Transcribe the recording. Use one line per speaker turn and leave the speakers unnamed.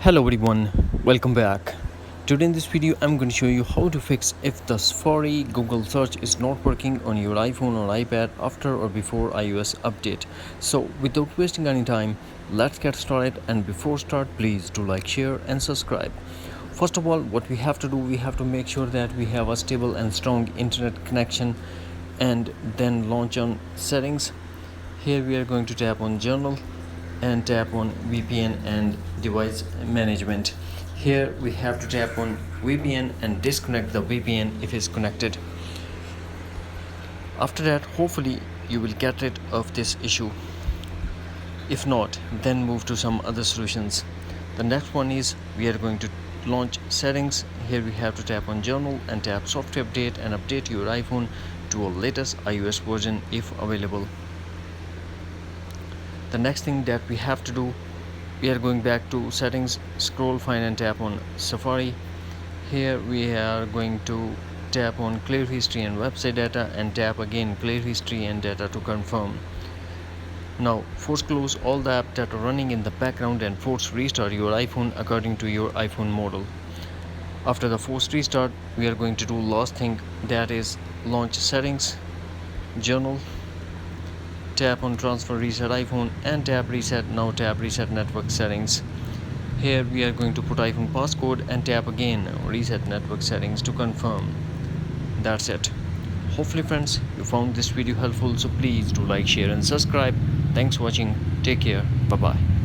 Hello everyone, welcome back. Today in this video I'm going to show you how to fix if the Safari Google search is not working on your iPhone or iPad after or before iOS update. So without wasting any time, let's get started, and before start please do like, share and subscribe. First of all, what we have to do, we have to make sure that we have a stable and strong internet connection, and then launch on settings. Here we are going to tap on Journal and tap on VPN and device management. Here we have to tap on VPN and disconnect the VPN if it's connected. After that, hopefully you will get rid of this issue. If not, then move to some other solutions. The next one is we are going to launch settings. Here we have to tap on Journal and tap software update and update your iPhone to a latest iOS version if available. The next thing that we have to do, we are going back to settings, scroll, find and tap on Safari. Here we are going to tap on clear history and website data and tap again clear history and data to confirm. Now force close all the apps that are running in the background and force restart your iPhone according to your iPhone model. After the forced restart, we are going to do last thing, that is launch settings, Journal, tap on transfer reset iPhone and tap reset. Now tap reset network settings. Here we are going to put iPhone passcode and tap again reset network settings to confirm. That's it. Hopefully friends, you found this video helpful, so please do like, share and subscribe. Thanks for watching. Take care. Bye bye.